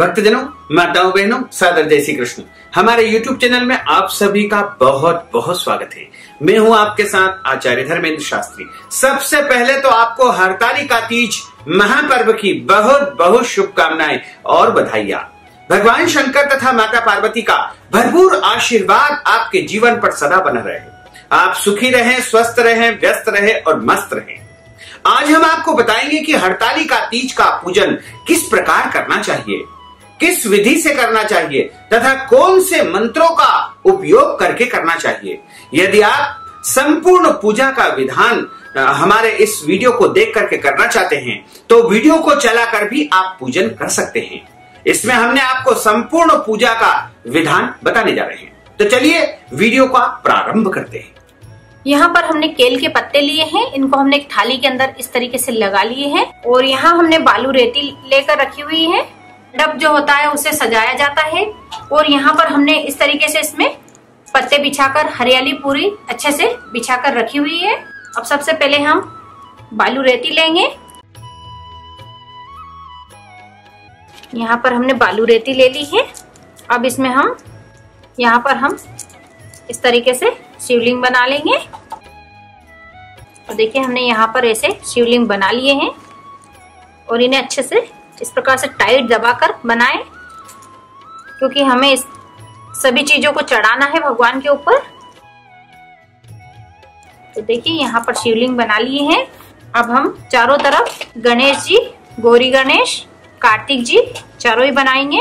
भक्तजनों, माताओं, बहनों, सादर जय श्री कृष्ण। हमारे YouTube चैनल में आप सभी का बहुत बहुत स्वागत है। मैं हूं आपके साथ आचार्य धर्मेंद्र शास्त्री। सबसे पहले तो आपको हरतालिका तीज महापर्व की बहुत बहुत शुभकामनाएं और बधाइयां। भगवान शंकर तथा माता पार्वती का भरपूर आशीर्वाद आपके जीवन पर सदा बना रहे। आप सुखी रहें, स्वस्थ रहें, व्यस्त रहें और मस्त रहें। आज हम आपको बताएंगे कि हरतालिका तीज का पूजन किस प्रकार करना चाहिए, किस विधि से करना चाहिए तथा कौन से मंत्रों का उपयोग करके करना चाहिए। यदि आप संपूर्ण पूजा का विधान हमारे इस वीडियो को देख करके करना चाहते हैं तो वीडियो को चलाकर भी आप पूजन कर सकते हैं। इसमें हमने आपको संपूर्ण पूजा का विधान बताने जा रहे हैं। तो चलिए वीडियो का प्रारंभ करते हैं। यहाँ पर हमने केल के पत्ते लिए हैं, इनको हमने एक थाली के अंदर इस तरीके से लगा लिए हैं और यहाँ हमने बालू रेती लेकर रखी हुई है। मंडप जो होता है उसे सजाया जाता है और यहाँ पर हमने इस तरीके से इसमें पत्ते बिछाकर हरियाली पूरी अच्छे से बिछाकर रखी हुई है। अब सबसे पहले हम बालू रेती लेंगे। यहाँ पर हमने बालू रेती ले ली है। अब इसमें हम यहाँ पर इस तरीके से शिवलिंग बना लेंगे। तो देखिए हमने यहाँ पर ऐसे शिवलिंग बना लिए हैं और इन्हें अच्छे से इस प्रकार से टाइट दबाकर बनाएं, क्योंकि हमें इस सभी चीजों को चढ़ाना है भगवान के ऊपर। तो देखिए यहाँ पर शिवलिंग बना लिए हैं। अब हम चारों तरफ गणेश जी, गौरी गणेश, कार्तिक जी चारों ही बनाएंगे।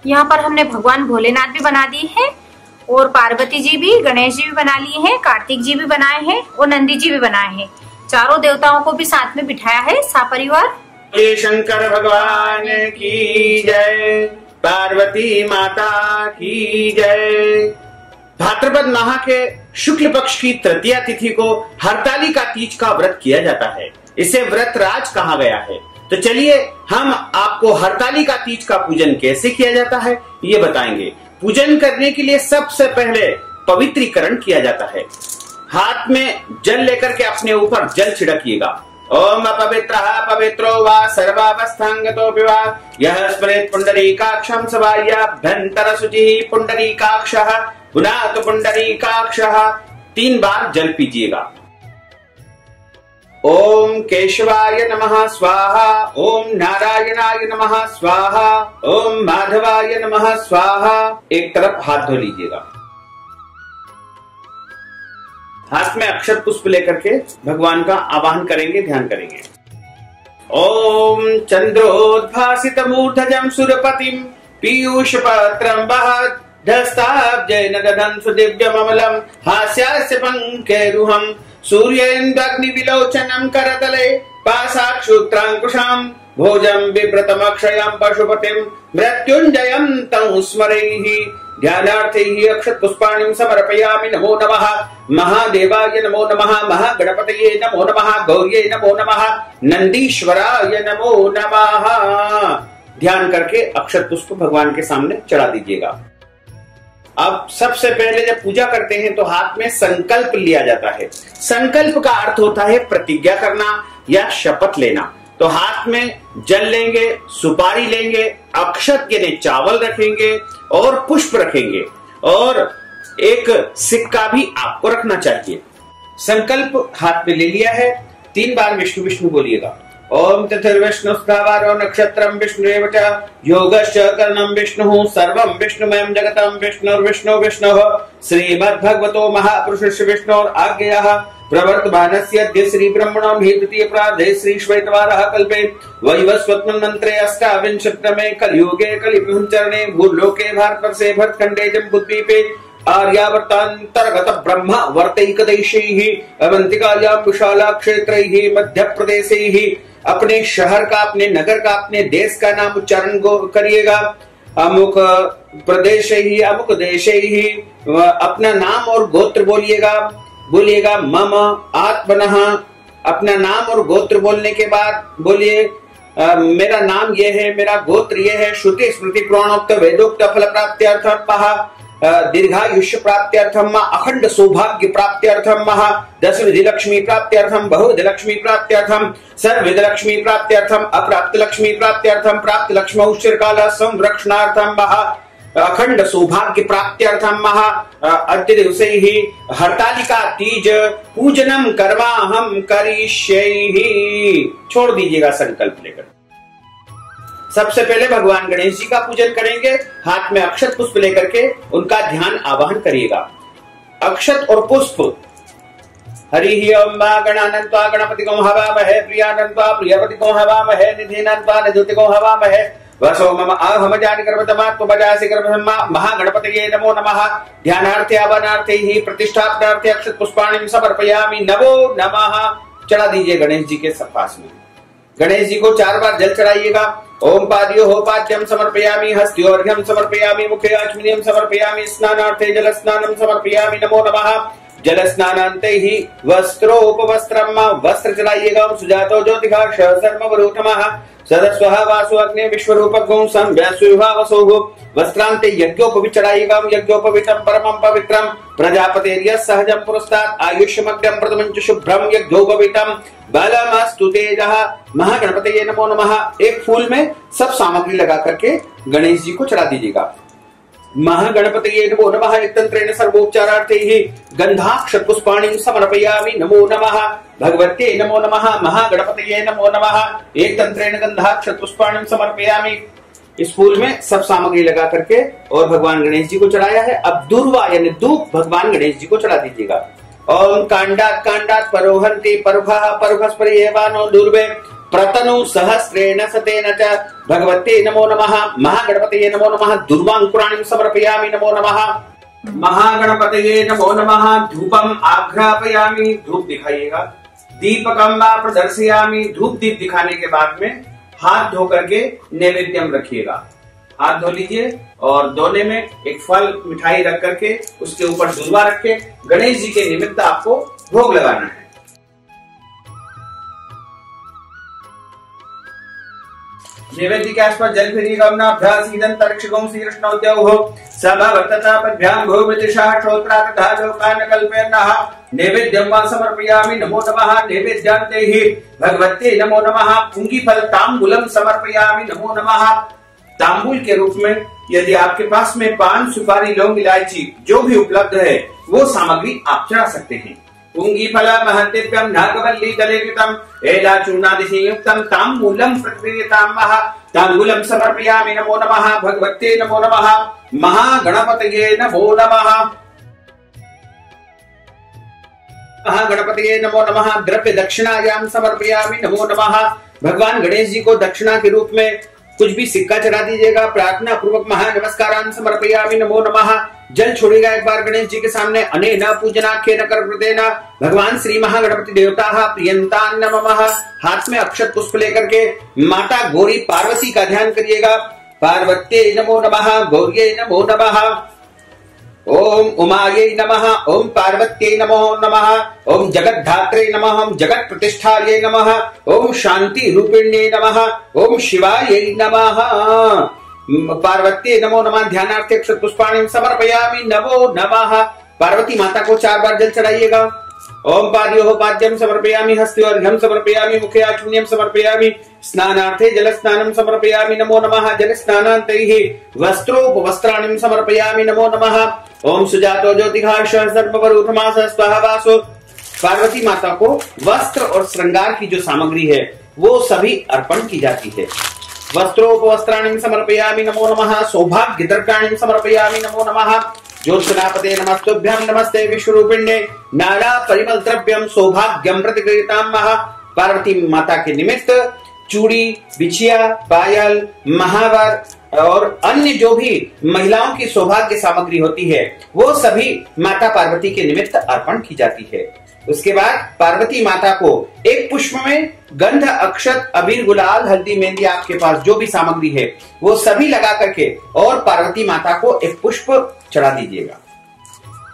यहाँ पर हमने भगवान भोलेनाथ भी बना दिए हैं और पार्वती जी भी, गणेश जी भी बना लिए हैं, कार्तिक जी भी बनाए हैं और नंदी जी भी बनाए हैं। चारों देवताओं को भी साथ में बिठाया है सपरिवार। शंकर भगवान की जय, पार्वती माता की जय। भाद्रपद माह के शुक्ल पक्ष की तृतीया तिथि को हरतालिका तीज का व्रत किया जाता है। इसे व्रत राज कहा गया है। तो चलिए हम आपको हरतालिका तीज का पूजन कैसे किया जाता है ये बताएंगे। पूजन करने के लिए सबसे पहले पवित्रीकरण किया जाता है। हाथ में जल लेकर के अपने ऊपर जल छिड़किएगा। ओम अपवित्रः पवित्रो वा सर्वावस्थांगतो विवा यः स्मरेत् पुंडरीकाक्षं सवाय्याभ्यंतर शुचिः पुंडरीकाक्षः पुनातु पुंडरीकाक्षः। 3 बार जल पीजिएगा। ओम केशवाय नमः स्वाहा, ओम नारायणाय नमः स्वाहा, ओम माधवाय नमः स्वाहा। एक तरफ हाथ धो लीजिएगा। हाथ में अक्षत पुष्प लेकर के भगवान का आवाहन करेंगे, ध्यान करेंगे। ओम चंद्रोद्भासित मूर्धजं सुरपतिं पीयूष पत्रं वहत् धस्ताब्जेन ददन् सुदिव्यममलं हास्यास्य पंकेरुहं सूर्येन्द्रग्नि विलोचनं करतले पाशाक्षुत्रांकुशं भोजं विव्रतमक्षयं पशुपतिं मृत्युंजयं तं स्मरैः ध्यानार्थैः अक्षत पुष्पाणिं समर्पयामि। नमो नमः महादेवाय, नमो नमः महागणपतये, नमो नमः गौर्ये, नमो नमः नंदीश्वराय, नमो नमः। ध्यान करके अक्षत पुष्प भगवान के सामने चढ़ा दीजिएगा। अब सबसे पहले जब पूजा करते हैं तो हाथ में संकल्प लिया जाता है। संकल्प का अर्थ होता है प्रतिज्ञा करना या शपथ लेना। तो हाथ में जल लेंगे, सुपारी लेंगे, अक्षत यानी चावल रखेंगे और पुष्प रखेंगे और एक सिक्का भी आपको रखना चाहिए। संकल्प हाथ में ले लिया है। 3 बार विष्णु विष्णु बोलिएगा। ओम तथिर्विष्णुस्तावारो नक्षत्रं विष्णुरेव च योगश्च कर्णं विष्णुः सर्वं विष्णुमयं जगतं विष्णुर्विष्णु विष्णुः श्रीमद्भगवतो महापुरुषस्य विष्णोर आज्ञया प्रवर्तमानस्य अद्य श्री ब्रह्मणो हि द्वितीय प्रार्धे श्री श्वेतवारः कल्पे वैवस्वतमन्त्रे अष्टाविंशतितमे कलियुगे कलिपुंचरणे भूलोके भारतवर्षे भरतखण्डे जम्बूद्वीपे आर्यावर्तान्तर्गत ब्रह्म वर्तैकदेशैः अवंतिकायां विशाला क्षेत्रैः मध्य प्रदेशैः। अपने शहर का, अपने नगर का, अपने देश का नाम उच्चारण करिएगा। अमुक प्रदेशैः अमुक देशैः। अपना नाम और गोत्र बोलिएगा मम आत्मनः। अपना नाम और गोत्र बोलने के बाद बोलिए मेरा नाम ये है, मेरा गोत्र ये है। श्रुति स्मृति पुराणोक्त वेदोक्त फल प्राप्त्यर्थः दीर्घायुष्य प्राप्त्यर्थम अखंड सौभाग्य प्राप्त्यर्थम 10 विधि लक्ष्मी प्राप्त्यर्थम बहुविध लक्ष्मी प्राप्त्यर्थम सर्वविध लक्ष्मी प्राप्त्यर्थम अप्राप्त लक्ष्मी प्राप्त्यर्थम प्राप्त लक्ष्मौ चिरकाल संरक्षणार्थम अखंड सौभाग्य प्राप्त्यर्थम अद्य दिवसे ही हरतालिका तीज पूजनम कर्माहम करिष्यैहि। छोड़ दीजिएगा संकल्प लेकर। सबसे पहले भगवान गणेश जी का पूजन करेंगे। हाथ में अक्षत पुष्प लेकर के उनका ध्यान आवाहन करिएगा। अक्षत और पुष्प हरि ओम गणानन्त्वा गणपतिगो हवामहे प्रियानन्त्वा प्रियपतिगो हवामहे निधिनन्त्वा निधुतिगो हवामहे वसो मम अहम जानि कर्मतमात्मजासि कर्मसम्मा महागणपतये नमो नमः। ध्यानार्थे आवाहनार्थे ही प्रतिष्ठापनार्थे अक्षत पुष्पाणि समर्पयामि नमो नमः। चढ़ा दीजिए गणेश जी के पास में। गणेश जी को 4 बार जल चढ़ाइएगा। ओम पाद्यो हो पाद्यम समर्पयामि हस्त्योर्घ्यम समर्पयामि मुखे आचमनीयम समर्पयामि स्नानार्थे जल स्नानम समर्पयामि नमो नमः। जल स्नानान्ते ही वस्त्रोपवस्त्रम वस्त्र चढ़ाइएगा। सुजातो ज्योतिषा सर्ववरूथमः सदस्वः वासु अग्नि विश्वरूपगुं संव्यासुभावसो वस्त्रांते यज्ञोपवीत चढ़ाइएगा। यज्ञोपवीतम परमं पवित्रम प्रजापतेर्यः सहजं पुरस्तात् आयुष्यमग्रं प्रथमं शुभ्रम यज्ञोपवीतम बलमस्तु तेजः। महागणपतये नमो नमः। एक फूल में सब सामग्री लगा करके गणेश जी को चढ़ा दीजिएगा। महागणपतये नमो नमः। एक तंत्रेण सर्वोपचारार्थे ही गंधाक्षत पुष्पाणि समर्पयामि नमो नमः। भगवते नमो नमः। महागणपतये नमो नमः। एक तंत्रेण गंधाक्षत पुष्पाणि समर्पयामि। इस फूल में सब सामग्री लगा करके और भगवान गणेश जी को चढ़ाया है। अब दूर्वा यानी धूप भगवान गणेश जी को चढ़ा दीजिएगा। ओम कांडात कांडात परोहन्ति परुभः परुभस्परियेवानो दूर्वे प्रतनु सहस्रेण सतेन च भगवते नमो नमः। महागणपतये नमो नमः। दुर्वांकुराणि समर्पयामि नमो नमः। महागणपतये नमो नमः। धूपम आघ्रापयामि। धूप दिखाइएगा। दीपकम प्रदर्शयामि। धूप दीप दिखाने के बाद में हाथ धो करके नैवेद्यम रखिएगा। हाथ धो लीजिए और दोने में एक फल मिठाई रख करके उसके ऊपर दूर्वा रखे गणेश जी के निमित्त आपको भोग लगाना है। नैवेद्य के आसपास जल फिरिएगा। नैवेद्यं वा समर्पयामि नमो नमः। नैवेद्यान्ते हि भगवते नमो नमः। पुंगीफल तांबूलम समर्पयामि नमो नमः। तांबूल के रूप में यदि आपके पास में पान सुपारी लौंग इलायची जो भी उपलब्ध है वो सामग्री आप चढ़ा सकते हैं। पुंगीफल महत्यम नागवल्ली दलेकृतम एलाचूर्णादियुक्तम तांबूलम प्रतिक्रियतामः। तांबूलम समर्पयामि नमो नमः। भगवते नमो नमः। महागणपतये नमो नमः। महागणपतये नमो नमः। द्रव्य दक्षिणायां समर्पयामि नमो नमः। भगवान गणेश जी को दक्षिणा के रूप में कुछ भी सिक्का चढ़ा दीजिएगा। प्रार्थना पूर्वक महानमस्कारान् समर्पयामि नमो नमः। जल छोड़ेगा एक बार गणेश जी के सामने। अनेन पूजनाख्येन कर्मृतेन भगवान श्री महागणपति देवता प्रियंतान् नमः। हाथ में अक्षत पुष्प लेकर के माता गौरी पार्वती का ध्यान करिएगा। पार्वत्यै नमो नमः। गौर्यै नमो नमः। ओम उमायै नमः। ओम पार्वत्यै नमो नमः। ओम जगद्धात्रे नमः। ओम जगत प्रतिष्ठायै नमः। ओम शांति रूपिण्यै नमः। ओम शिवायै नमः। पार्वत्यै नमो नमः। ध्यानार्थे अक्षत पुष्पाणि समर्पयामि नमो नमः। पार्वती माता को 4 बार जल चढ़ाइएगा। ओम पाद्यो पाद्यम समर्पयामि हस्त्योर्घ्यम समर्पयामि मुखे आचमनीयम समर्पयामि स्नानार्थे जल स्नानम समर्पयामि नमो नमः। जल स्नानान्ते हि वस्त्रोपवस्त्राणि समर्पयामि नमो नमः। ओम सुजातो ज्योतिषार्ष सर्ववरूथमा स्वः वासो। पार्वती माता को वस्त्र और श्रृंगार की जो सामग्री है वो सभी अर्पण की जाती है। वस्त्रोपवस्त्राणि समर्पयामि नमो नमः। सौभाग्य द्रव्याणि समर्पयामि नमो नमः। ज्योत्सनापते नमस्तुभ्यं नमस्ते विश्वरूपिण्ये नाना परिमल द्रव्यम सौभाग्यम प्रतिक्रियतामः। पार्वती माता के निमित्त चूड़ी बिछिया पायल महावर और अन्य जो भी महिलाओं की सौभाग्य सामग्री होती है वो सभी माता पार्वती के निमित्त अर्पण की जाती है। उसके बाद पार्वती माता को एक पुष्प में गंध अक्षत अबीर गुलाल हल्दी मेहंदी आपके पास जो भी सामग्री है वो सभी लगा करके और पार्वती माता को एक पुष्प चढ़ा दीजिएगा।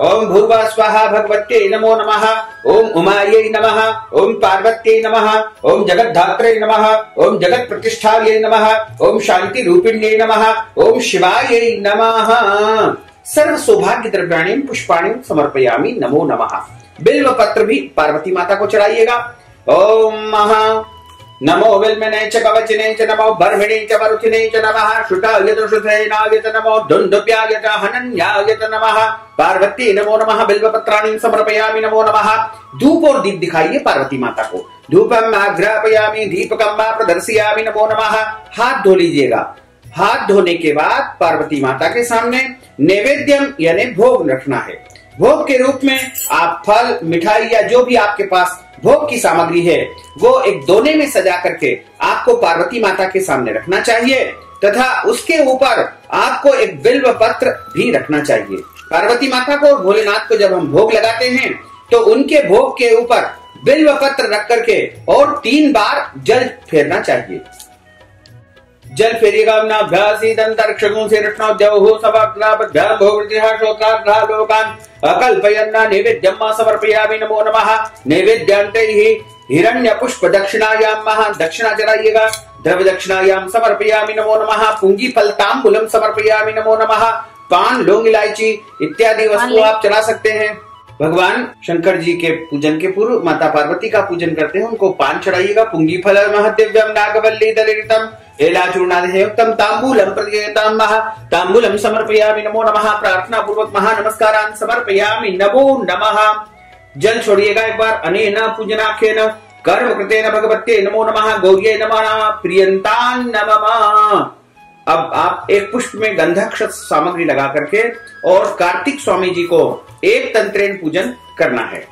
ओम भूर्वा स्वाहा भगवत्यै नमो नमः। ओम उमायै नमः। ओम पार्वत्यै नमः। ओम जगद्धात्रै नमः। ओम जगत प्रतिष्ठायै नमः। ओम शांति रूपिण्यै नमः। ओम शिवायै नमः। सर्व सौभाग्य द्रव्याणि पुष्पाणि समर्पयामि नमो नमः। बिल्व पत्र भी पार्वती माता को चढ़ाइएगा। ओम महा नमो विल्मने च कवचने च नमो बर्हिणे च वरुथिने च नमः। शुटाय च शुथेनाय च नमो धुंधुभ्याय च हनन्याय च नमः। पार्वती नमो नमः। बिल्वपत्राणि समर्पयामि नमो नमः। धूप और दीप दिखाइए पार्वती माता को। धूपम आघ्रापयामि दीपकम वा प्रदर्शयामि नमो नमः। हाथ धो लीजिएगा। हाथ धोने के बाद पार्वती माता के सामने नैवेद्यम यानी भोग रखना है। भोग के रूप में आप फल, मिठाई या जो भी आपके पास भोग की सामग्री है वो एक दोने में सजा करके आपको पार्वती माता के सामने रखना चाहिए तथा उसके ऊपर आपको एक बिल्व पत्र भी रखना चाहिए। पार्वती माता को और भोलेनाथ को जब हम भोग लगाते हैं तो उनके भोग के ऊपर बिल्व पत्र रख करके और 3 बार जल फेरना चाहिए। जल फेरिएगा अकल्पयन्ना नैवेद्यम समर्पयामि नमो नमः। नैवेद्यांते ही हिरण्य पुष्प दक्षिणायाम दक्षिणा चढ़ाइएगा। द्रव्य दक्षिणायाम समर्पयामि नमो नमः। पुंगी फल तांबूलम समर्पयामि नमो नमः। पान, लौंग, इलायची इत्यादि वस्तु आप चढ़ा सकते हैं। भगवान शंकर जी के पूजन के पूर्व माता पार्वती का पूजन करते हैं, उनको पान चढ़ाइएगा। पुंगी फल महदिव्यम नागवल्ली दलितम एलाचूर्णादियुक्तम तांबूलम प्रदीयताम तांबूलम समर्पयामि नमो नमः। प्रार्थना पूर्वक महानमस्कारान् समर्पयामि नमो नमः। जल छोड़िएगा एक बार। अनेन पूजनाख्येन कर्म कृतेन भगवत्यै नमो नमः। गौर्यै नमः प्रियंतान् नमः। अब आप एक पुष्प में गंधाक्षत सामग्री लगा करके और कार्तिक स्वामी जी को एक तंत्रेण पूजन करना है।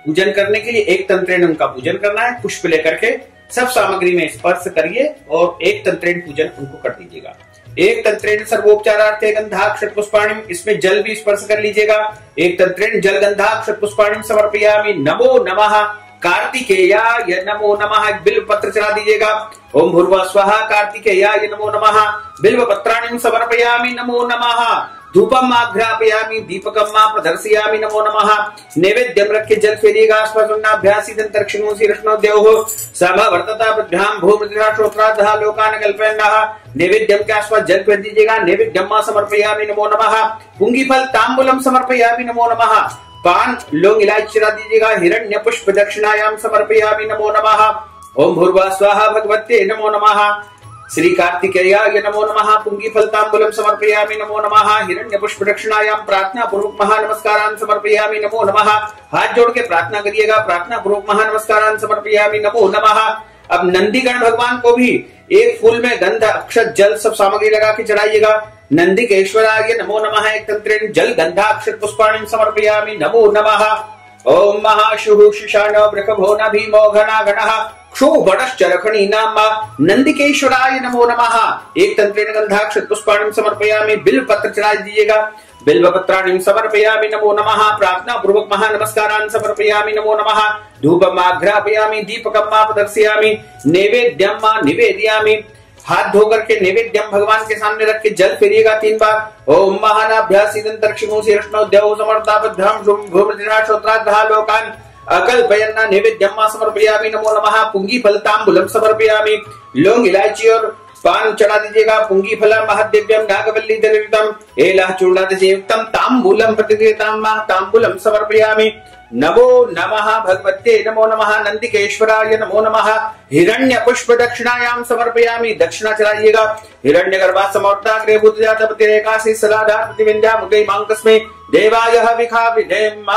पूजन करने के लिए एक तंत्रेण उनका पूजन करना है। पुष्प लेकर के सब सामग्री में स्पर्श करिए और एक तंत्रेण पूजन उनको कर दीजिएगा। एक तंत्रेण सर्वोपचारार्थे गंधाक्षत पुष्पाणि, इसमें जल भी स्पर्श कर लीजिएगा। एक तंत्रेण जल गंधाक्षत पुष्पाणि समर्पयामि नमो नमः। कार्तिकेयाय नमो नमः। बिल्व पत्र चढ़ा दीजिएगा। ओम भूर्भुवः स्वः कार्तिकेयाय नमो नमः। बिल्व पत्राणि समर्पयामि नमो नमः। धूपम आघ्रापयामि दीपकम प्रदर्शयामि नमो नमः। नैवेद्यम रख के जल फेरिएगा। स्पर्शनाभ्यासी दंतरक्षिणो शीर्षणोद्यौः समवर्तता बुद्ध्याम भूमृतिहा श्रोत्रादः लोकान कल्पयन्नः। नैवेद्यम के आसपास जल फेर दीजिएगा। नैवेद्यम समर्पयामि नमो नमः। पुंगी फल तांबूलम समर्पयामि नमो नमः। पान, लौंग, इलायची चढ़ा दीजिएगा। हिरण्य पुष्प दक्षिणायाम समर्पयामि नमो नमः। ओम भूर्भुवः स्वः भगवते नमो नमः। श्री कार्तिकेयाय नमो नमः। पुंगी फल तांबूलम समर्पयामि नमो नमः। हिरण्य पुष्प दक्षिणायाम प्रार्थना पूर्वक महानमस्कारान् समर्पयामि नमो नमः। हाथ जोड़ के प्रार्थना करिएगा। प्रार्थना पूर्वक महानमस्कारान् समर्पयामि नमो नमः। अब नंदीगण भगवान को भी एक फूल में गंध, अक्षत, जल सब सामग्री लगा के चढ़ाइएगा। नंदिकेश्वराय नमो नमः। एक तंत्रेण जल गंधाक्षत पुष्पाणि समर्पयामि नमो नमः। ओम महाशुः शिशानो वृषभो न भीमो घना गणः क्षोभणश्चरखणी नाम नंदिकेश्वराय नमो नमः। एक तंत्रेण गंधाक्षत पुष्पाणि समर्पयामि। बिल्व पत्र चढ़ा दीजिएगा। बिल्व पत्राणि समर्पयामि नमो नमः। प्रार्थना पूर्वक महानमस्कारान् समर्पयामि नमो नमः। धूपम आघ्रापयामि दीपकम प्रदर्शयामि नैवेद्यम निवेदयामि। हाथ धो करके नैवेद्यम भगवान के सामने रख के जल फेरिएगा 3 बार। ओम महानाभ्यासी दंतरक्षिणो शीर्षणोद्यौः समर्तापद्भ्याम भूमृतिहा श्रोत्रादः लोकान् अकल्पयन्ना नैवेद्यम समर्पयामि नमो नमः। पुंगी फल तांबूलम समर्पयामि। लौंग, इलायची और पान चढ़ा दीजिएगा। पुंगी फल महदिव्यम नागवल्ली दलितम एलाचूर्णादियुक्तम तांबूलम प्रदीयताम तांबूलम समर्पयामि नमो नमः। भगवते नमो नमः। नंदिकेश्वराय नमो नमः। हिरण्य पुष्प दक्षिणायाम समर्पयामि। दक्षिणा चढ़ाइएगा। हिरण्य गर्भा समर्ताग्रे भूतजातपतिरेकासी सलाधा प्रतिविंध्या मुगै मांकस्मे देवाय विखा विधेम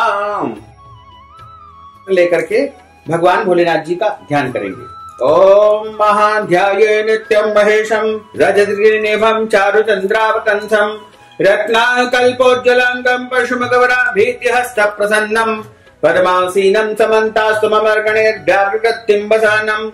लेकर के भगवान भोलेनाथ जी का ध्यान करेंगे। ओम महाध्याये नित्यम महेशम रजतगिरिनिभं चारुचंद्रावतंसं रत्नाकल्पोज्ज्वलांगं पशुमगवराभीतिहस्त प्रसन्नं पद्मासीनं समन्तास्तुममर्गणेर्व्यावृततिम्बसानं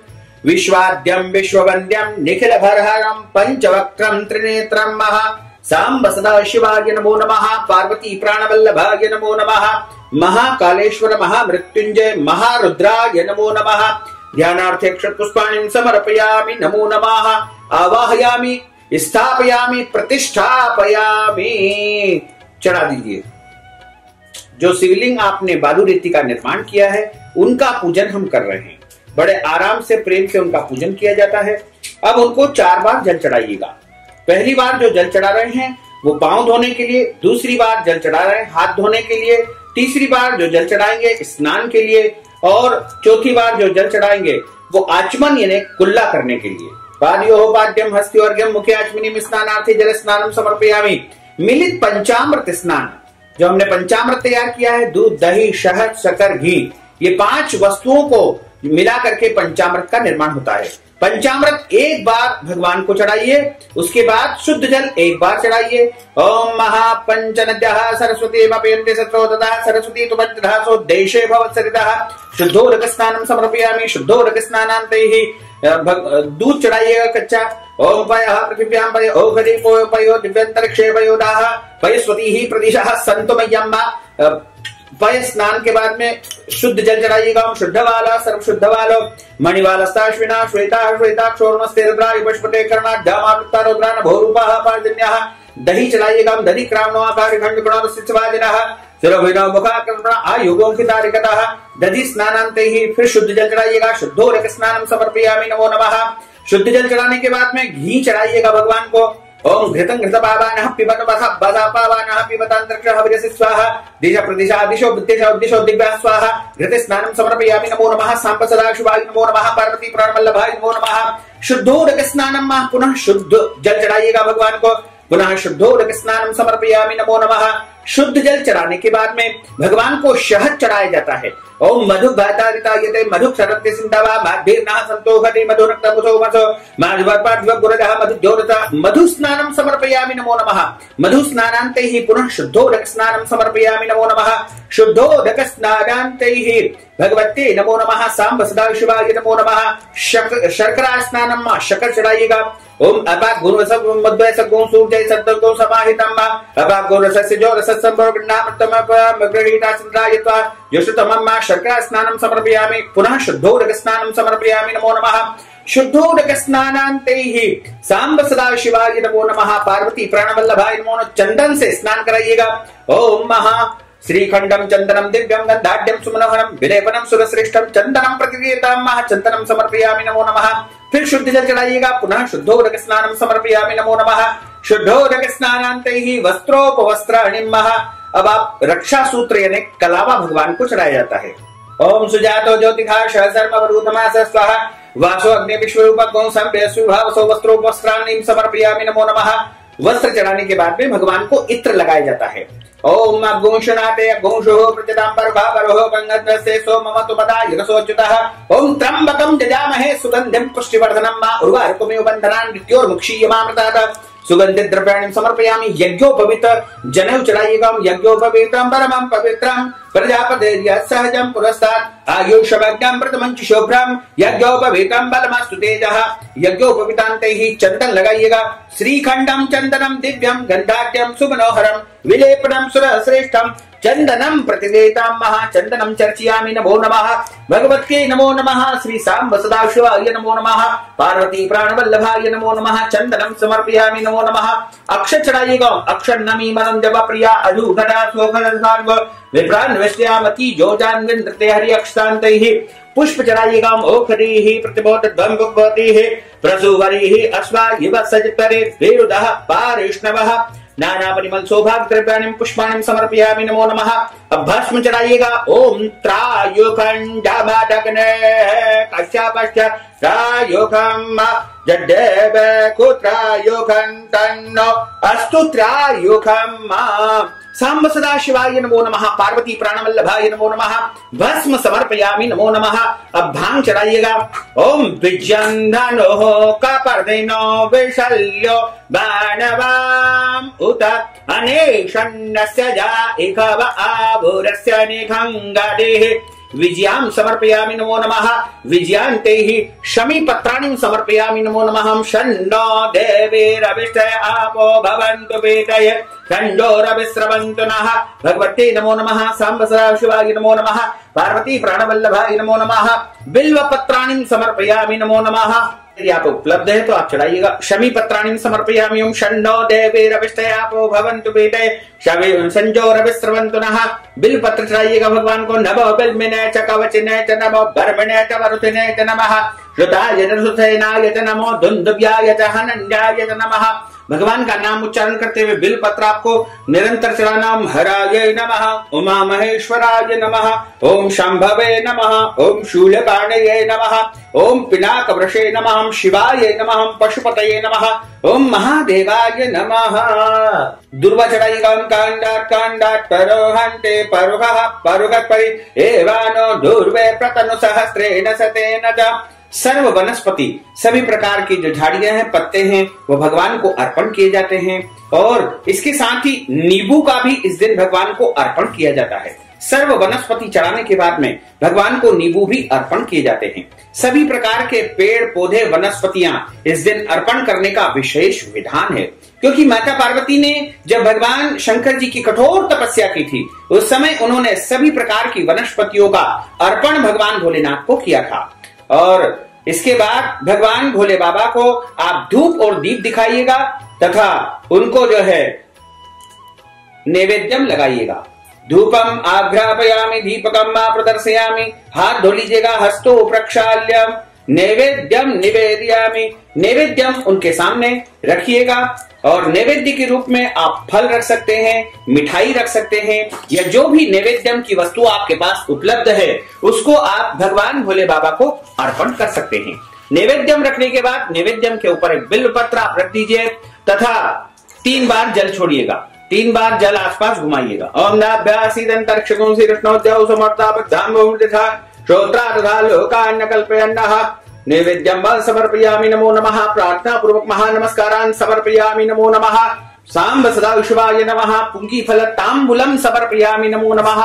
विश्वाद्यं विश्ववन्द्यं निखिलभरहरं पंचवक्त्रं त्रिनेत्रं महा सांब सदाशिवाय नमो नमः। पार्वती प्राणवल्लभाय नमो नमः। महाकालेश्वर महामृत्युंजय महारुद्राय नमो नमः। ध्यानार्थे अक्षत पुष्पाणि समर्पयामि नमो नमः। आवाहयामि स्थापयामि प्रतिष्ठापयामि। चढ़ा दीजिए। जो शिवलिंग आपने बालू रेती का निर्माण किया है उनका पूजन हम कर रहे हैं। बड़े आराम से प्रेम से उनका पूजन किया जाता है। अब उनको 4 बार जल चढ़ाइएगा। पहली बार जो जल चढ़ा रहे हैं वो पांव धोने के लिए, दूसरी बार जल चढ़ा रहे हैं हाथ धोने के लिए, तीसरी बार जो जल चढ़ाएंगे स्नान के लिए, और चौथी बार जो जल चढ़ाएंगे वो आचमन यानी कुल्ला करने के लिए। पाद्योपाद्यम हस्त्योर्घ्यम मुखे आचमनीम स्नानार्थे जल स्नानम समर्पयामि। मिलित पंचामृत स्नान, जो हमने पंचामृत तैयार किया है, दूध, दही, शहद, शक्कर, घी, ये 5 वस्तुओं को मिला करके पंचामृत का निर्माण होता है। पंचामृत एक बार भगवान को चढ़ाइए, उसके बाद शुद्ध जल एक बार चढ़ाइए। ओम महापंचनद्यः सरस्वती मपेन्द्रे सत्रोदतः सरस्वती तुभद्रः देशे भवत्सरितः शुद्धोदक स्नानम समर्पयामि। शुद्धोदक स्नानान्तैः दूध चढ़ाइएगा कच्चा। ओम पयः पृथिव्यां पय ओघरी पयो दिव्यंतरिक्षे पयोदाः पयस्वती ही प्रदिशः सन्तु मय्यम्मा। पय स्नान के बाद में शुद्ध जल चढ़ाइएगा। शुद्ध वाला सर्व शुद्ध वालो मणिवालस्ताश्विना श्वेता श्वेताक्षोर्णस्ते रुद्राय पुष्पते कर्णाढ्यामावृत्ता रुद्रान भोरूपाः पार्जन्यः। दही चढ़ाइएगा। दधि क्रामणो आकार खंड गुणोरसित्सवादिनः सुरभिनव मुखाकर्मणा आयुगोंकितारिकतः। दधि स्नानान्ते ही फिर शुद्ध जल चढ़ाइएगा। शुद्धोदक स्नानम समर्पयामि नमो नमः। शुद्ध जल चढ़ाने के बाद में घी चढ़ाइएगा भगवान को। ओम घृतं घृतपावानः पिबत बसापावानः पिबतान्तरिक्षः हविरसि स्वाहा। दिशा प्रदिशा दिशो दिशो दिव्या स्वाहा। घृत स्नानं समर्पयामि नमो नमः। सांब सदाशिवाय नमो नमः। पार्वती प्राणवल्लभाय नमो नमः। शुद्धोदक स्नानं पुनः शुद्ध जल चढ़ाइएगा भगवान को। पुनः शुद्धोदक स्नानं समर्पयामि नमो नमः। शुद्ध जल चढ़ाने के बाद में भगवान को शहद चढ़ाया जाता है। ओम मधु भातारितायते मधु शरत्य सिंधवा माधीर्ना संतोषति मधुरक्तमुसो मसो माधुवर्पाद्वगुरजः मधुद्योरता। मधु स्नानं समर्पयामि नमो नमः। मधु स्नानान्ते ही पुनः शुद्धोदक स्नानं समर्पयामि नमो नमः। शुद्धोदक स्नानान्ते ही भगवते नमो नमः। सांब सदाशिवाय नमो नमः। शर्करा स्नानं शक्कर चढ़ाइएगा। ओम अपाक गुरुरस मद्वयस गो सूर्य सत्तगो समाहितम् अपाक गुरुरसस्य जो रससंभवनामृतम गृहीता सिद्धायत्वा यशतमम् शर्करा स्नानं समर्पयामि। पुनः शुद्धोदक स्नानं समर्पयामि नमो नमः। शुद्धोदक स्नानान्ते ही सांब सदाशिवाय नमो नमः। पार्वती प्राणवल्लभाय नमो नमः। चंदन से स्नान कराइएगा। ओम महा श्रीखंडम चंदनम दिव्यम गंधाढ्यम सुमनोहरम विलेपनम सुरश्रेष्ठम चंदनम प्रतिगीतम चंदनम समर्पयामि नमो नमः। फिर शुद्ध जल चढ़ाइएगा। पुनः शुद्धोदक स्नानम समर्पयामि नमो नमः। शुद्धोदक स्नानान्ते ही वस्त्रोपवस्त्राणिम। अब आप रक्षा सूत्र यानी कलावा भगवान को चढ़ाया जाता है। ओम सुजातो ज्योतिघाष सर्वरूधमास स्वाहा वासो अग्नि विश्वरूपगो संभ्यसुभावसो वस्त्रोपवस्त्राणिम समर्पयामि नमो नमः। वस्त्र चढ़ाने के बाद में भगवान को इत्र लगाया जाता है। ओम अगुंशनाते अगुंशो प्रचतांबर भावरो गंगद्रसे सोममतु पदाय रसोच्युतः। ओम त्र्यंबकं जजामहे सुगंधिं पुष्टिवर्धनं मा उर्वारुकमिव बन्धनान् मृत्योर्मुक्षीयमामृतात्। सुगंधित द्रव्याणि समर्पयामि। यज्ञोपवीत जनेऊ चढ़ाइएगा। यज्ञोपवीतम परमं पवित्रम प्रजापतेर्य सहजं पुरस्तात् आयुष्यवज्ञं प्रथमं शुभ्रम यज्ञोपवीतम बलमस्तु तेजः। यज्ञोपवीतान्ते ही चंदन लगाइएगा। श्रीखंडम चंदनम दिव्यम गंधाढ्यम सुमनोहरम विलेपनम सुरश्रेष्ठम चंदनम प्रतिदेताम चंदनम चर्चयामि नमो नमः। भगवत्यै नमो नमः। श्री सांब सदाशिवाय नमो नमः। पार्वती प्राणवल्लभाय नमो नमः। चंदनम समर्पयामि नमो नमः। अक्षर चढ़ाइएगा। अक्षर नमी मनम जब प्रिया अधु घटा सोखल विप्रान वैश्यामती जोजान्विन नृत्य हरि अक्षतान्तैः। पुष्प चढ़ाइएगा। ओखरीः प्रतिबोधध्वं भगवतीः प्रसूवरीः अश्वायिव सजतरे वेरुदः पारिष्णवः। नाना परिमल सौभाग्य द्रव्याणि पुष्पाणि समर्पयामि नमो नमः। अब भस्म चढ़ाइएगा। ओम त्रायुखंडमदग्ने कश्यपश्च त्रायुखम् जड्डेव कुत्रायुखं तन्नो अस्तु त्रायुखम्। सांब सदाशिवाय नमो नमः। पार्वती प्राणवल्लभाय नमो नमः। भस्म समर्पयामि नमो नमः। अब भांग चढ़ाइएगा। ओम विजयंधनो कपर्दिनो विशल्यो बाणवाम उत अनेशन्नस्य जा इकव आभुरस्य निखंगदेः। विजयां समर्पयामि नमो नमः। विजयांते ही शमी पत्राणि समर्पयामि नमो नमः। शन्नो देवीरभिष्टय आपो भवन्तु पीतये खंडोरविस्रवन्तु नः। भगवते नमो नमः। सांब सदाशिवाय नमो नमः। पार्वती प्राणवल्लभाय नमो नमः। बिल्व पत्राणि समर्पयामि नमो नमः। यदि आप उपलब्ध है तो आप चढ़ाइएगा। शमी पत्राणि समर्पयामि। ओम शन्नो देवीरभिष्टयापो भवन्तु पीतये संजोरविस्रवन्तु नः। बिल पत्र चढ़ाइएगा भगवान को। नमो बिल्मिने च कवचिने च नमो बर्मणे च वरुथिने च नमः। श्रुताय च सुसेनाय च नमो धुन्धुभ्याय च हनन्याय च नमः। भगवान का नाम उच्चारण करते हुए बिल पत्र आपको निरंतर चढ़ाना। ओम हराय नमः, उमा महेश्वराय नमः, ओम शंभवे नमः, ओम शूलपाणये नमः, ओम पिनाक वृषे नमः, ओम शिवाय नमः, ओम पशुपतये नमः, ओम महादेवाय नमः। दुर्वा चढ़ाइएगा। ओम कांडात कांडात परोहन्ते परुहः परुहत् परि एवानो दुर्वे प्रतनु सहस्रेण सतेन च। सर्व वनस्पति, सभी प्रकार की जो झाड़ियां हैं, पत्ते हैं, वो भगवान को अर्पण किए जाते हैं। और इसके साथ ही नींबू का भी इस दिन भगवान को अर्पण किया जाता है। सर्व वनस्पति चढ़ाने के बाद में भगवान को नींबू भी अर्पण किए जाते हैं। सभी प्रकार के पेड़ पौधे वनस्पतियां इस दिन अर्पण करने का विशेष विधान है, क्योंकि माता पार्वती ने जब भगवान शंकर जी की कठोर तपस्या की थी, उस समय उन्होंने सभी प्रकार की वनस्पतियों का अर्पण भगवान भोलेनाथ को किया था। और इसके बाद भगवान भोले बाबा को आप धूप और दीप दिखाइएगा तथा उनको जो है नैवेद्यम लगाइएगा। धूपम आघ्रापयामि दीपकम मा प्रदर्शयामि, हाथ धो लीजिएगा। हस्तो प्रक्षाल्यम नैवेद्यम निवेदयामि, नैवेद्यम उनके सामने रखिएगा। और नैवेद्य के रूप में आप फल रख सकते हैं, मिठाई रख सकते हैं, या जो भी नैवेद्यम की वस्तु आपके पास उपलब्ध है उसको आप भगवान भोले बाबा को अर्पण कर सकते हैं। नैवेद्यम रखने के बाद नैवेद्यम के ऊपर एक बिल्व पत्र आप रख दीजिए तथा 3 बार जल छोड़िएगा। 3 बार जल आसपास घुमाइएगा। ओम नाभ्यासीदंतरिक्षगुं श्रीकृष्णोद्यौ समर्तापद्धाम्बोमृतथा श्रोत्रा तथा लोकान्न कल्पयन्नः नैवेद्यम समर्पयामि नमो नमः। प्रार्थना पूर्वक महानमस्कारान् समर्पयामि नमो नमः। सांब सदा विश्वाय नमः। पुंगी फल तांबूलम समर्पयामि नमो नमः।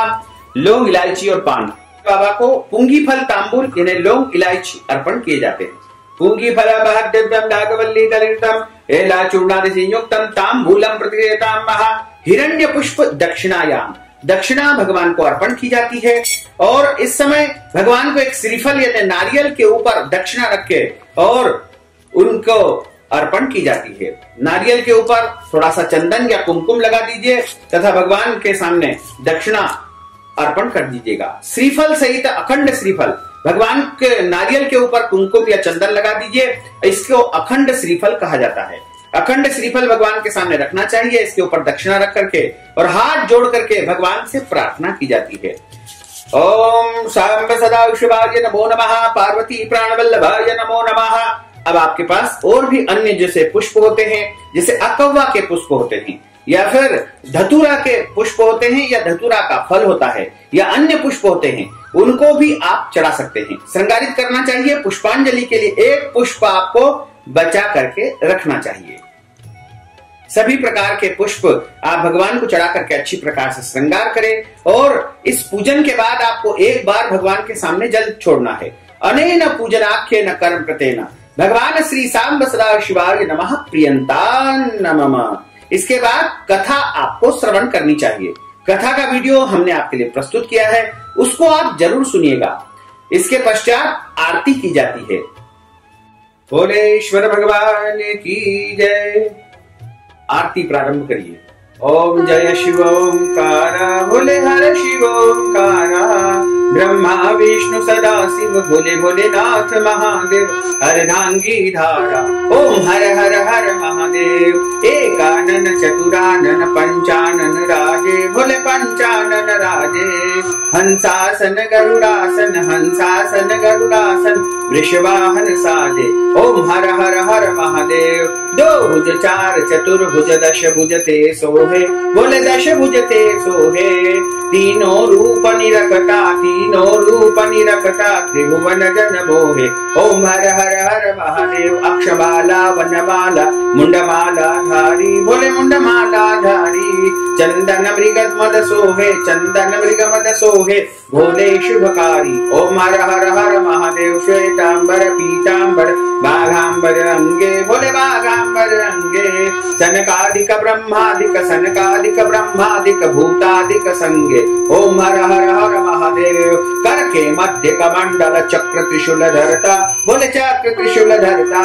लौंग इलायची और पान, बाबा को पुंगी फल तांबूल यानी लौंग इलायची अर्पण किए जाते हैं। पुंगी फल महद्दिव्यम नागवल्ली दलितम एला चूर्णादि संयुक्तम तांबूलम प्रतिक्रियताम महा। हिरण्य पुष्प दक्षिणायाम, दक्षिणा भगवान को अर्पण की जाती है। और इस समय भगवान को एक श्रीफल यानी नारियल के ऊपर दक्षिणा रख के और उनको अर्पण की जाती है। नारियल के ऊपर थोड़ा सा चंदन या कुमकुम लगा दीजिए तथा भगवान के सामने दक्षिणा अर्पण कर दीजिएगा। श्रीफल सहित अखंड श्रीफल, भगवान के नारियल के ऊपर कुमकुम या चंदन लगा दीजिए, इसको अखंड श्रीफल कहा जाता है। अखंड श्रीफल भगवान के सामने रखना चाहिए, इसके ऊपर दक्षिणा रख करके और हाथ जोड़ करके भगवान से प्रार्थना की जाती है। ओम सांब सदा शिवाय नमो नमः, पार्वती प्राणवल्लभाय नमो नमः। अब आपके पास और भी अन्य जैसे पुष्प होते हैं, जैसे अकव्वा के पुष्प होते हैं, या फिर धतूरा के पुष्प होते हैं, या धतूरा का फल होता है, या अन्य पुष्प होते हैं, उनको भी आप चढ़ा सकते हैं। श्रृंगारित करना चाहिए। पुष्पांजलि के लिए एक पुष्प आपको बचा करके रखना चाहिए। सभी प्रकार के पुष्प आप भगवान को चढ़ा करके अच्छी प्रकार से श्रृंगार करें। और इस पूजन के बाद आपको एक बार भगवान के सामने जल छोड़ना है। अनेन पूजनाख्य न कर्म कृतेन भगवान श्री सांब सदा शिवाय नमः प्रियंतान नमः। इसके बाद कथा आपको श्रवण करनी चाहिए। कथा का वीडियो हमने आपके लिए प्रस्तुत किया है, उसको आप जरूर सुनिएगा। इसके पश्चात आरती की जाती है। भोलेश्वर भगवान की जय। आरती प्रारंभ करिए। ओम जय शिव ओंकारा, भोले हर शिव ओंकारा, ब्रह्मा विष्णु सदा शिव, भोले भोलेनाथ महादेव, अर्धांगी धारा। ओम हर हर हर महादेव, एकानन चतुरानन पंचानन राजे, भोले पंचानन राजे। हंसासन गरुड़ासन, हंसासन गरुड़ासन, वृषवाहन साजे। ओम हर हर हर महादेव। 2 भुज 4 चतुर्भुज 10 भुज ते सोहे, बोले 10 भुज ते सोहे। तीनों रूप निरखता, तीनों रूप निरखता, त्रिभुवन जन मोहे। ओम हर हर हर महादेव। अक्षमाला वनमाला मुंडमाला धारी, बोले मुंडमाला धारी। चंदन मृगत मद सोहे, चंदन मृग मद सोहे, भोले शुभकारी। ओम हर हर हर महादेव। श्वेतांबर पीतांबर बाघांबर अंगे, भोले बाघांबर अंगे। सनकादिक ब्रह्मादिक, सनकादिक ब्रह्मादिक, भूतादिक संगे। ओम हर हर हर महादेव। कर के मध्य कमंडल चक्र त्रिशूल धरता, बोले चक्र त्रिशूल धरता।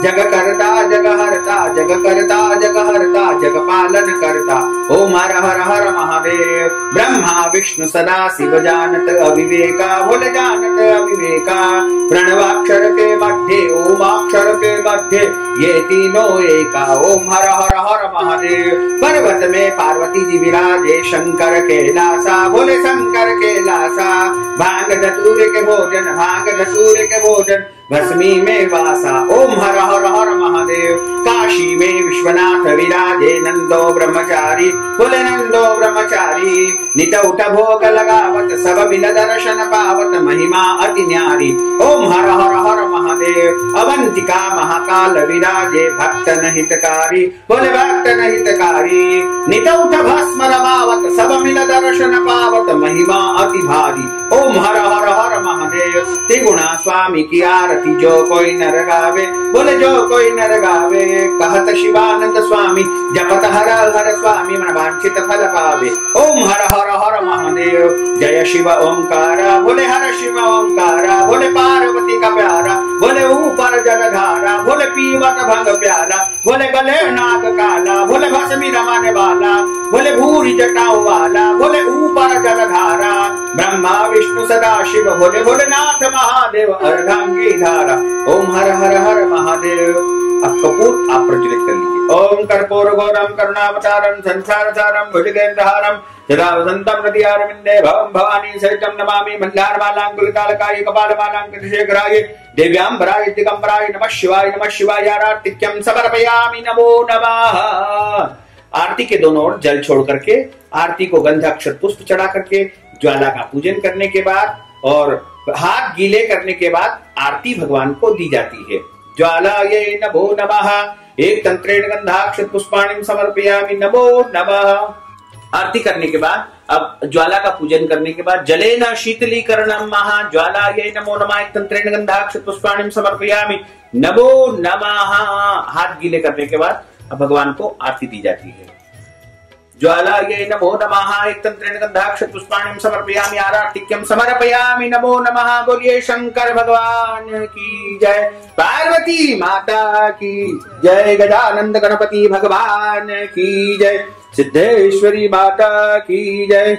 जग करता जग हरता, जग करता जग हरता, जग पालन करता। ओम हर हर हर महादेव। ब्रह्मा विष्णु सदा शिव जा जानत अविवेका, बोले जानत अविवेका। प्रणवाक्षर के मध्य ओमाक्षर के मध्य ये तीनों एका, ओम हर हर हर महादेव। पर्वत में पार्वती जी विराजे, शंकर कैलासा, बोले शंकर कैलासा। भांग धतूरे के भोजन, भांग धतूरे के भोजन, भस्मी में वासा, ओम हर हर हर महादेव। काशी में विश्वनाथ विराजे, नंदो ब्रह्मचारी, बोले नंदो ब्रह्मचारी। नित उठ भोग लगावत, सब मिल दर्शन पावत, महिमा अति न्यारी, ओम हर हर हर महादेव। अवंतिका महाकाल विराजे, भक्त हितकारी, बोले भक्त हितकारी। नित उठ भस्म रमावत, सब मिल दर्शन पावत, महिमा अति भारी, ओम हर हर हर महादेव। त्रिगुणा स्वामी की आरती जो कोई नर गावे, बोले जो कोई नर गावे। कहत शिवानंद स्वामी, जपत हर हर स्वामी, मन वांछित फल पावे, ओम हर हर हर महादेव। जय शिव ओंकारा, बोले हर शिव ओंकारा, बोले पार्वती का प्यारा, बोले ऊपर जलधारा, बोले पीवत भंग प्याला, बोले गले नाग काला, बोले भस्मी रमाने वाला, बोले भूरी जटाओ वाला, बोले ऊपर जलधारा। ब्रह्मा विष्णु सदा शिव, बोले भोलेनाथ महादेव, अर्धांगी धारा, ओम हर हर हर महादेव। अब कपूर आप प्रज्वलित कर लीजिए। ओम कर्पूर गौरम करुणावतारम संसार सारम भुजगेन्द्रहारम सदा वसंतम हृदयारविंदे भवम भवानी सहितम नमामि। मल्लारमालांकुलितालकाय कपालमालांकृतशेखराय दिव्यांबराय दिगंबराय नमः शिवाय आरतिक्यम समर्पयामि, नमो नमः। आरती के दोनों ओर जल छोड़ करके, आरती को गंध अक्षत पुष्प चढ़ा करके, ज्वाला का पूजन करने के बाद और हाथ गीले करने के बाद आरती भगवान को दी जाती है। ज्वालायै नमो नमः, एक तंत्रेण गंधाक्षत पुष्पाणिं समर्पयामि, नमो नमः। आरती करने के बाद अब ज्वाला का पूजन करने के बाद जलेन शीतलीकरणम महा, ज्वालायै नमो नमः, एक तंत्रेण गंधाक्षत पुष्पाणिं समर्पयामि, नमो नमः। हाथ गीले करने के बाद अब भगवान को आरती दी जाती है। ज्वालायै नमो नमः, एक तंत्रेण गंधाक्षत पुष्पाणिं समर्पयामि, आरतिक्यं समर्पयामि, नमो नमः। बोलिए शंकर भगवान की जय, पार्वती माता की जय, गजानंद गणपति भगवान की जय, सिद्धेश्वरी माता की जय।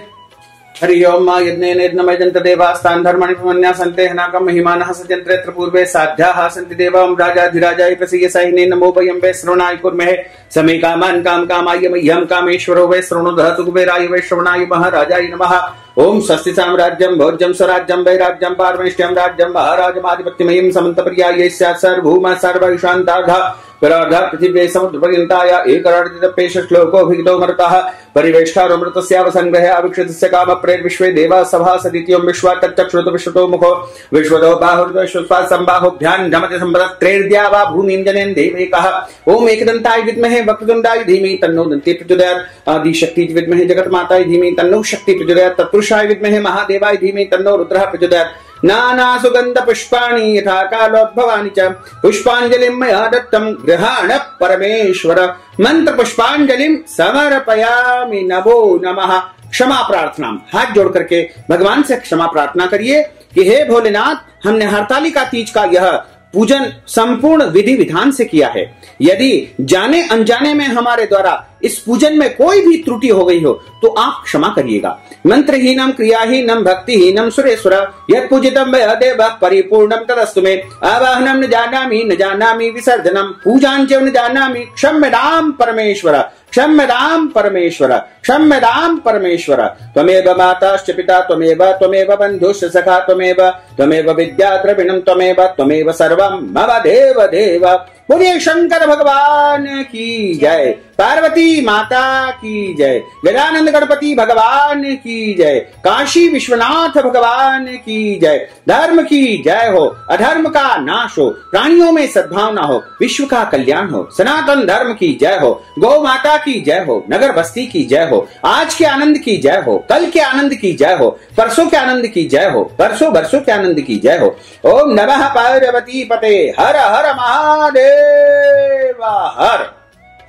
हरि ओम यज्ञेन यज्ञमयजन्त देवास्तान् धर्माणि प्रमन्यासन्ते हनाकं महिमानः सजन्त्रेऽत्र पूर्वे साध्याः सन्ति देवं राजाधिराजाय प्रसीय साहिने नमो वयं वै श्रवणाय कुर्महे समे कामान् काम कामाय मह्यं कामेश्वरो वै श्रवणो दहतु कुबेराय वै श्रवणाय महाराजाय नमः। ओम स्वस्ति साम्राज्यं भोज्यं स्वराज्यं वैराज्यं पारमेष्ट्यं राज्यं महाराजमाधिपत्यमयं समन्तपर्यायै स्यात् सर्वभूमः सर्वैशान्तार्धः परार्ध पृथिव्यै समुद्रपर्यन्ताय एकरार्धितपेश श्लोकोऽभिहितो मरुतः परिवेष्टारोमृतस्यावसंग्रहे अविक्षितस्य कामप्रेर्विश्वे देवा सभासदित्यं विश्वा तच्चक्षुरुत विश्वतो मुखो विश्वतो बाहुर्विश्वस्वात् संबाहुभ्यां नमते सम्पदत्रेर्द्या वा भूमिं जनयन् देवैकः। ओम एकदन्ताय विद्महे वक्रतुण्डाय धीमहि तन्नो दन्ती प्रचोदयात्। आदिशक्ति विद्महे जगन्माताय धीमहि तन्नो शक्ति प्रचोदयात्। तत्पुरुषाय विद्महे महादेवाय धीमहि तन्नो रुद्रः प्रचोदयात्। नाना सुगंध पुष्पाणि यथा कालोद्भवानि च पुष्पांजलिं मया दत्तं गृहाण परमेश्वर। मंत्र पुष्पांजलिं समर्पयामि, नमो नमः। क्षमा प्रार्थना, हाथ जोड़ करके भगवान से क्षमा प्रार्थना करिए कि हे भोलेनाथ, हमने हरतालिका तीज का यह पूजन संपूर्ण विधि विधान से किया है। यदि जाने अनजाने में हमारे द्वारा इस पूजन में कोई भी त्रुटि हो गई हो तो आप क्षमा करिएगा। मंत्रहीनम क्रियाहीनम भक्तिहीनम सुरेश्वर यत् पूजितम वै देव परिपूर्णम तदस्तु मे। आवाहनम न जानामि विसर्जनम पूजांच न जानामि क्षम्यतां परमेश्वर क्षम्यतां परमेश्वर क्षम्यतां परमेश्वर। त्वमेव माताश्च पिता त्वमेव बन्धुश्च सखा त्वमेव विद्या द्रविणं त्वमेव सर्वं मम देव देव। बोलिए शंकर भगवान की जय, पार्वती माता की जय, गजानंद गणपति भगवान की जय, काशी विश्वनाथ भगवान की जय। धर्म की जय हो, अधर्म का नाश हो, प्राणियों में सद्भावना हो, विश्व का कल्याण हो, सनातन धर्म की जय हो, गौ माता की जय हो, नगर बस्ती की जय हो, आज के आनंद की जय हो, कल के आनंद की जय हो, परसों के आनंद की जय हो, परसों बरसों के आनंद की जय हो। ओम नमः पार्वती पते हर हर महादेव हर।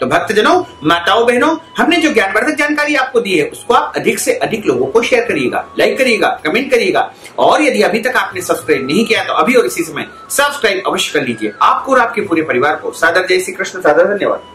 तो भक्तजनों, माताओं बहनों, हमने जो ज्ञानवर्धक जानकारी आपको दी है उसको आप अधिक से अधिक लोगों को शेयर करिएगा, लाइक करिएगा, कमेंट करिएगा। और यदि अभी तक आपने सब्सक्राइब नहीं किया तो अभी और इसी समय सब्सक्राइब अवश्य कर लीजिए। आपको और आपके पूरे परिवार को सादर जय श्री कृष्ण, सादर धन्यवाद।